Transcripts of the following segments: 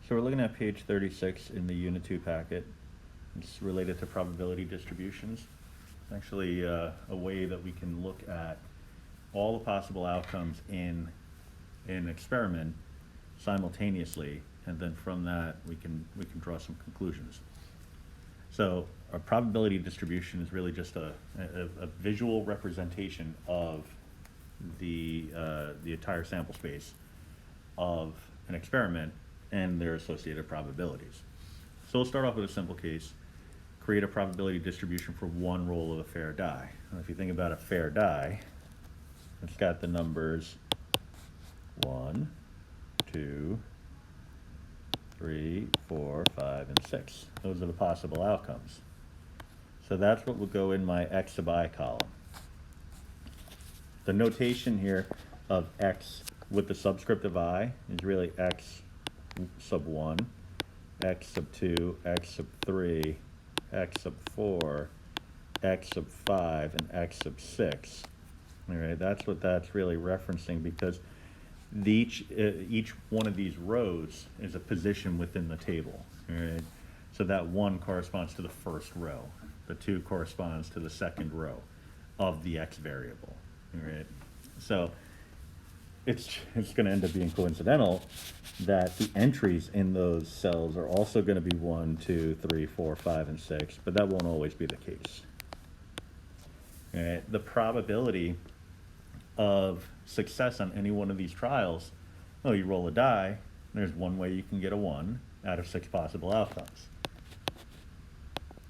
So we're looking at page 36 in the Unit 2 packet. It's related to probability distributions. Actually, a way that we can look at all the possible outcomes in an experiment simultaneously, and then from that we can draw some conclusions. So our probability distribution is really just a visual representation of the entire sample space of an experiment and their associated probabilities. So we'll start off with a simple case. Create a probability distribution for one roll of a fair die. Now, if you think about a fair die, it's got the numbers 1, 2, 3, 4, 5, and 6. Those are the possible outcomes. So that's what will go in my x sub I column. The notation here of x with the subscript of I is really x sub 1, x sub 2, x sub 3, x sub 4, x sub 5, and x sub 6. All right, that's what that's really referencing, because each one of these rows is a position within the table. All right, so that 1 corresponds to the first row, the 2 corresponds to the second row of the x variable. All right, so it's going to end up being coincidental that the entries in those cells are also going to be 1, 2, 3, 4, 5, and 6, but that won't always be the case. All right, the probability of success on any one of these trials, you roll a die, there's one way you can get a 1 out of 6 possible outcomes.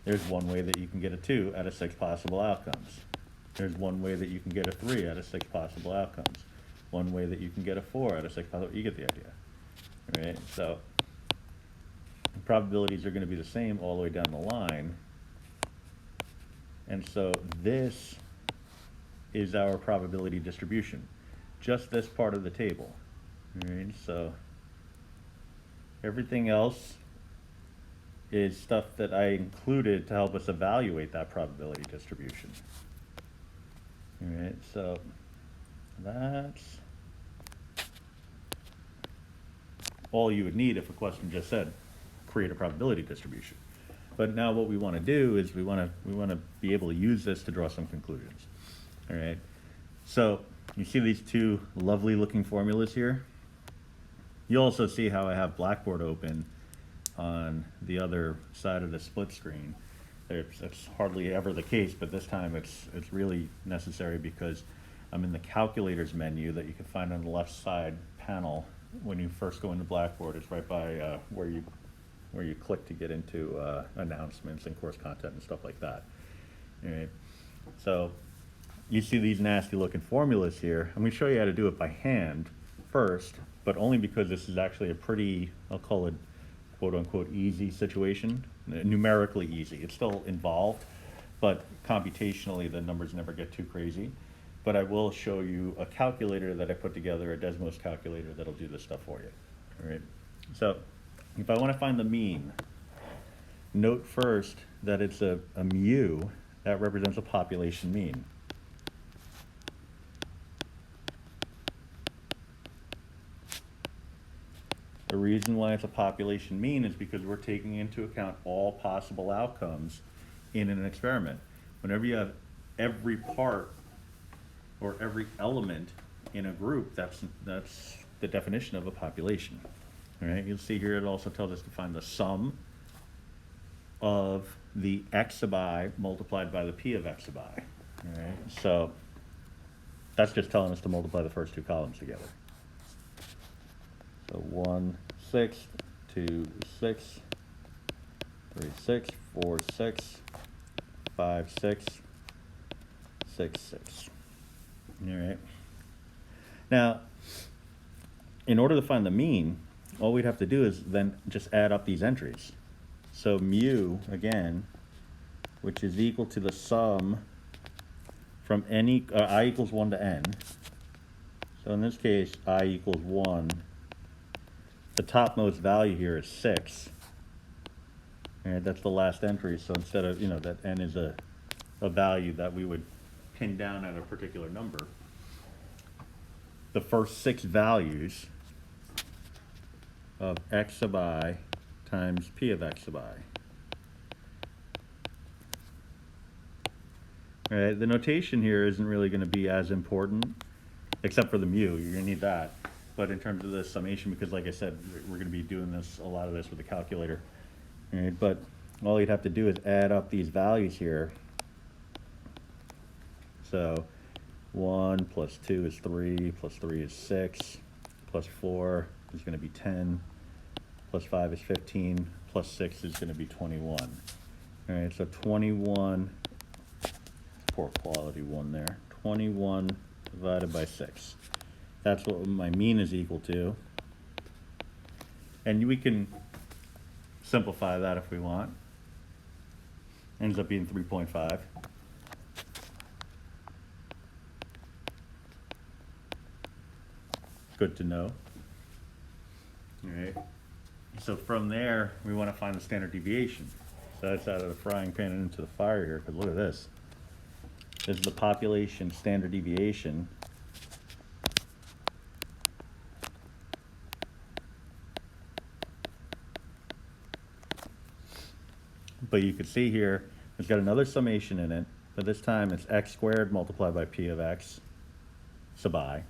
There's one way that you can get a 2 out of 6 possible outcomes. There's one way that you can get a 3 out of 6 possible outcomes. One way that you can get a 4 out of 6 possible. You get the idea, right? So the probabilities are going to be the same all the way down the line. And so this is our probability distribution, just this part of the table. Right? So everything else is stuff that I included to help us evaluate that probability distribution. All right, so that's all you would need if a question just said create a probability distribution. But now what we want to do is we want to be able to use this to draw some conclusions. All right, so you see these two lovely looking formulas here. You also see how I have Blackboard open on the other side of the split screen. It's hardly ever the case, but this time it's really necessary because I'm in the calculators menu that you can find on the left side panel when you first go into Blackboard. It's right by where you click to get into announcements and course content and stuff like that. All right. So you see these nasty looking formulas here. I'm going to show you how to do it by hand first, but only because this is actually a pretty, I'll call it quote unquote easy situation, numerically easy. It's still involved, but computationally the numbers never get too crazy. But I will show you a calculator that I put together, a Desmos calculator that'll do this stuff for you. All right. So if I want to find the mean, note first that it's a mu that represents a population mean. The reason why it's a population mean is because we're taking into account all possible outcomes in an experiment. Whenever you have every part or every element in a group, that's the definition of a population. All right, you'll see here it also tells us to find the sum of the x sub I multiplied by the p of x sub I. All right, so that's just telling us to multiply the first two columns together. So 1 6, 2 6, 3 6, 4 6, 5 6, 6 6. All right. Now, in order to find the mean, all we'd have to do is then just add up these entries. So mu, again, which is equal to the sum from any, I equals 1 to n. So in this case, I equals 1. The topmost value here is 6. All right, that's the last entry. So instead of, that n is a value that we would pin down at a particular number, the first 6 values of x sub I times p of x sub I. All right, the notation here isn't really going to be as important, except for the mu. You're going to need that. But in terms of the summation, because like I said, we're going to be doing this, a lot of this with the calculator. All right, but all you'd have to do is add up these values here. So 1 plus 2 is 3, plus 3 is 6, plus 4 is going to be 10, plus 5 is 15, plus 6 is going to be 21. All right, so 21, poor quality 1 there, 21 divided by 6. That's what my mean is equal to. And we can simplify that if we want. Ends up being 3.5. Good to know. All right. So from there, we want to find the standard deviation. So that's out of the frying pan and into the fire here, because look at this. This is the population standard deviation. But you can see here, it's got another summation in it, but this time it's x squared multiplied by p of x sub I.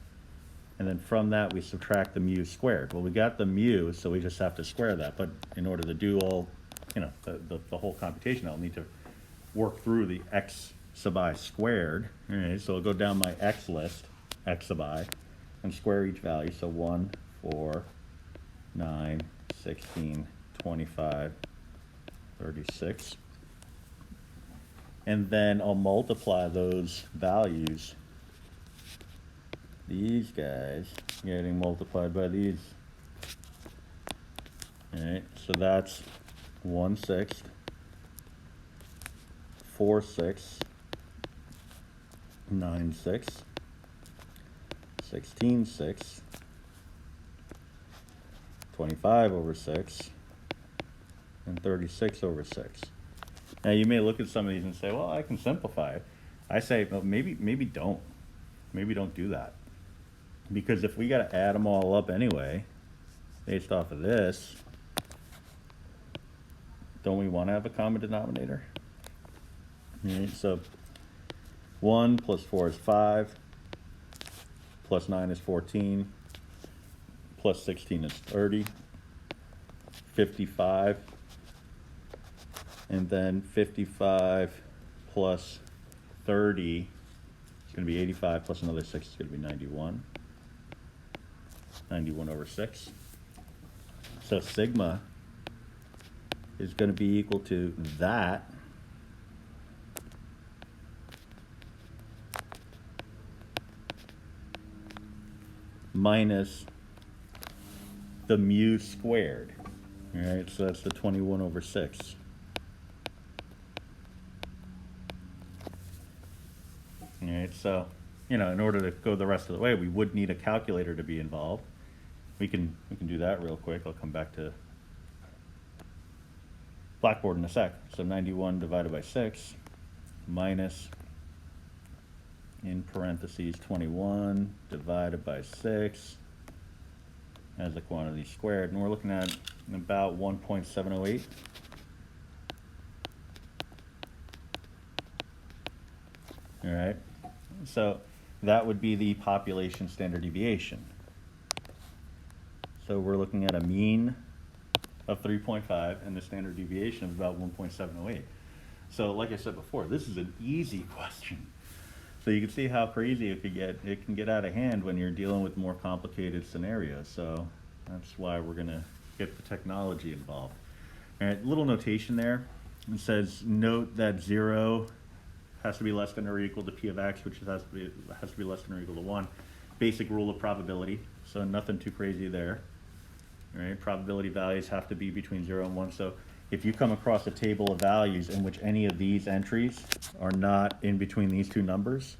And then from that, we subtract the mu squared. Well, we got the mu, so we just have to square that. But in order to do all, the whole computation, I'll need to work through the x sub I squared. All right, so I'll go down my x list, x sub I, and square each value. So 1, 4, 9, 16, 25, 36. And then I'll multiply those values, these guys getting multiplied by these. All right, so that's 1/6, 4/6, 9/6, 16/6, 25/6, and 36/6. Now you may look at some of these and say, well, I can simplify it. I say, well, maybe don't. Maybe don't do that. Because if we got to add them all up anyway, based off of this, don't we want to have a common denominator? All right, so 1 plus 4 is 5, plus 9 is 14, plus 16 is 30, 55, and then 55 plus 30 is going to be 85, plus another 6 is going to be 91. 91/6. So sigma is going to be equal to that minus the mu squared. All right, so that's the 21/6. All right, so in order to go the rest of the way, we would need a calculator to be involved. We can do that real quick. I'll come back to Blackboard in a sec. So 91 divided by 6 minus, in parentheses, 21 divided by 6 as the quantity squared. And we're looking at about 1.708. All right. So that would be the population standard deviation. So we're looking at a mean of 3.5 and the standard deviation of about 1.708. So like I said before, this is an easy question. So you can see how crazy it could get. It can get out of hand when you're dealing with more complicated scenarios. So that's why we're going to get the technology involved. All right, little notation there. It says note that 0 has to be less than or equal to p of x, which has to be less than or equal to 1. Basic rule of probability, so nothing too crazy there. All right, probability values have to be between 0 and 1. So if you come across a table of values in which any of these entries are not in between these two numbers,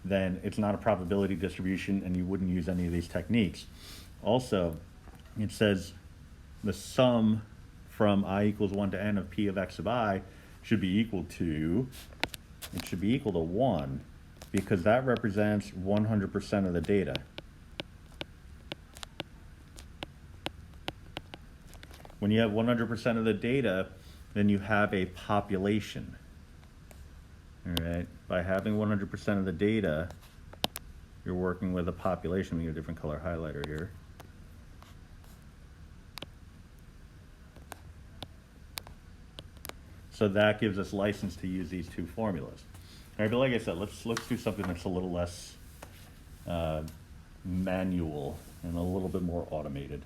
then it's not a probability distribution and you wouldn't use any of these techniques. Also, it says the sum from I equals 1 to n of p of x sub I should be equal to, it should be equal to 1, because that represents 100% of the data. When you have 100% of the data, then you have a population. All right, by having 100% of the data, you're working with a population. We get a different color highlighter here. So that gives us license to use these two formulas. All right, but like I said, let's do something that's a little less manual and a little bit more automated.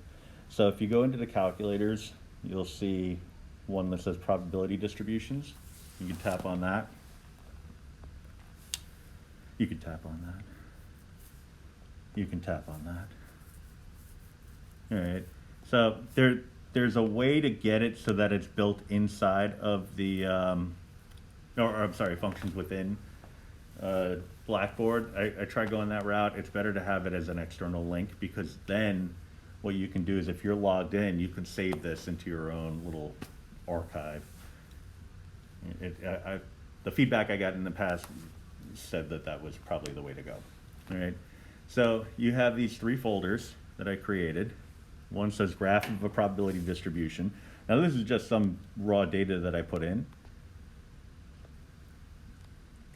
So if you go into the calculators, you'll see one that says probability distributions. You can tap on that. You can tap on that. You can tap on that. All right. So there's a way to get it so that it's built inside of the, or I'm sorry, functions within Blackboard. I tried going that route. It's better to have it as an external link, because then what you can do is if you're logged in, you can save this into your own little archive. The feedback I got in the past said that that was probably the way to go. All right. So you have these three folders that I created. One says graph of a probability distribution. Now this is just some raw data that I put in.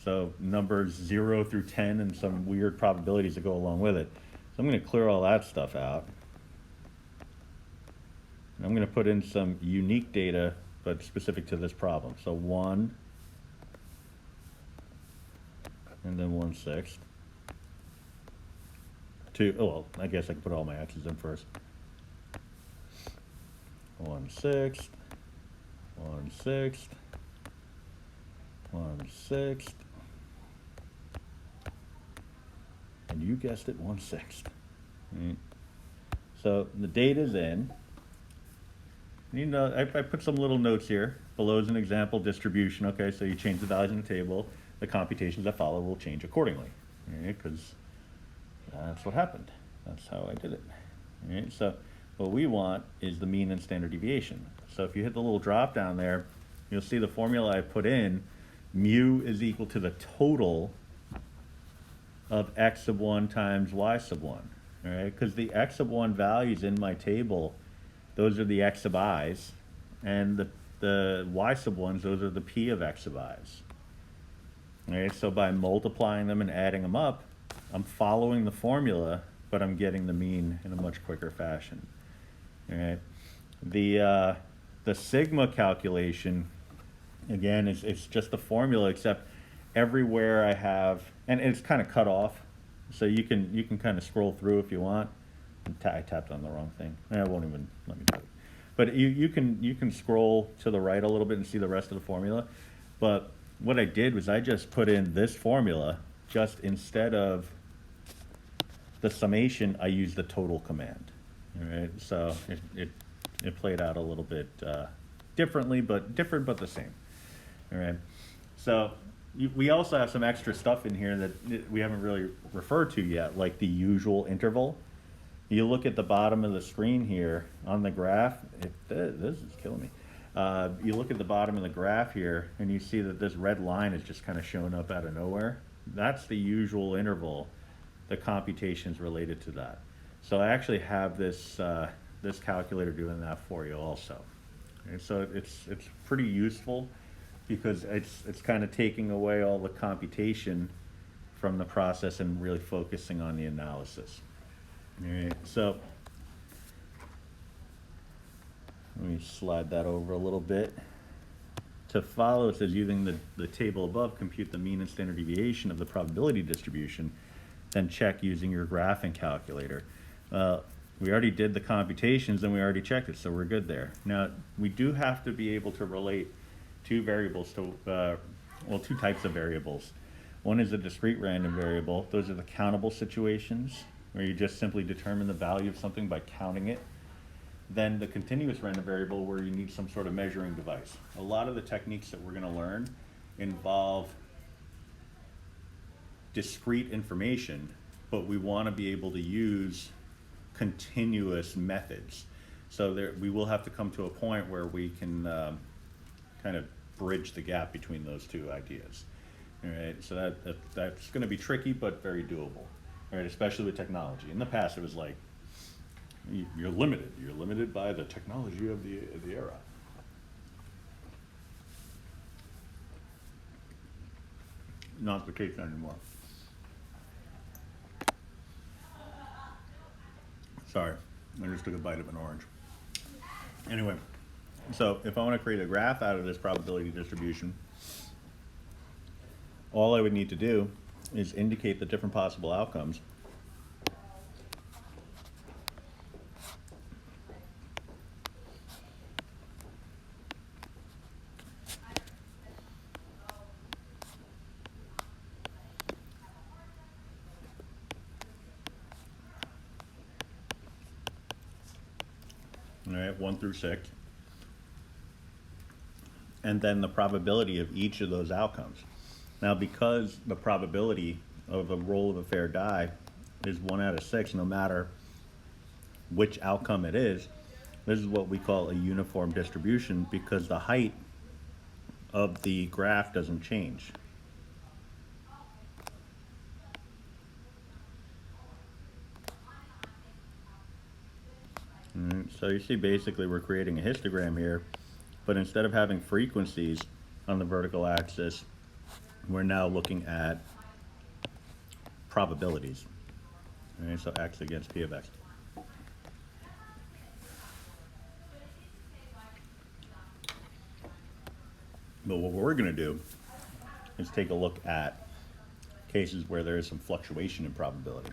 So numbers 0 through 10 and some weird probabilities that go along with it. So I'm going to clear all that stuff out. And I'm going to put in some unique data, but specific to this problem. So 1, and then 1/6. 2, oh, well, I guess I can put all my x's in first. 1/6, 1/6, 1/6, and you guessed it, 1/6. Right. So the data's in. You know, I put some little notes here. Below is an example distribution. Okay, so you change the values in the table. The computations that follow will change accordingly, because that's what happened. That's how I did it. All right, so what we want is the mean and standard deviation. So if you hit the little drop down there, you'll see the formula I put in. Mu is equal to the total of x sub 1 times y sub 1. All right, because the x sub 1 values in my table, those are the x sub i's, and the y sub 1's, those are the p of x sub i's. All right, so by multiplying them and adding them up, I'm following the formula, but I'm getting the mean in a much quicker fashion. All right, the sigma calculation, again, it's just the formula, except everywhere I have, and it's kind of cut off, so you can kind of scroll through if you want. I tapped on the wrong thing. It won't even let me do it. But you can scroll to the right a little bit and see the rest of the formula. But what I did was I just put in this formula, just instead of the summation, I used the total command. All right, so it played out a little bit differently, but different but the same. All right, so we also have some extra stuff in here that we haven't really referred to yet, like the usual interval. You look at the bottom of the screen here on the graph. This is killing me. You look at the bottom of the graph here, and you see that this red line is just kind of showing up out of nowhere. That's the usual interval. The computations related to that. So I actually have this this calculator doing that for you also. Okay, so it's pretty useful, because it's kind of taking away all the computation from the process and really focusing on the analysis. All right, so let me slide that over a little bit. To follow, it says using the table above, compute the mean and standard deviation of the probability distribution, then check using your graphing calculator. We already did the computations and we already checked it, so we're good there. Now, we do have to be able to relate two variables to, well, two types of variables. One is a discrete random variable. Those are the countable situations, where you just simply determine the value of something by counting it. Then the continuous random variable, where you need some sort of measuring device. A lot of the techniques that we're going to learn involve discrete information, but we want to be able to use continuous methods. So we will have to come to a point where we can kind of bridge the gap between those two ideas. All right, so that's going to be tricky, but very doable. All right, especially with technology. In the past, it was like, You're limited. You're limited by the technology of the era. Not the case anymore. Sorry, I just took a bite of an orange. Anyway, so if I want to create a graph out of this probability distribution, all I would need to do is indicate the different possible outcomes. All right, 1 through 6. And then the probability of each of those outcomes. Now, because the probability of a roll of a fair die is 1 out of 6, no matter which outcome it is, this is what we call a uniform distribution because the height of the graph doesn't change. So you see basically we're creating a histogram here, but instead of having frequencies on the vertical axis, we're now looking at probabilities. All right, so x against p of x. But what we're going to do is take a look at cases where there is some fluctuation in probability.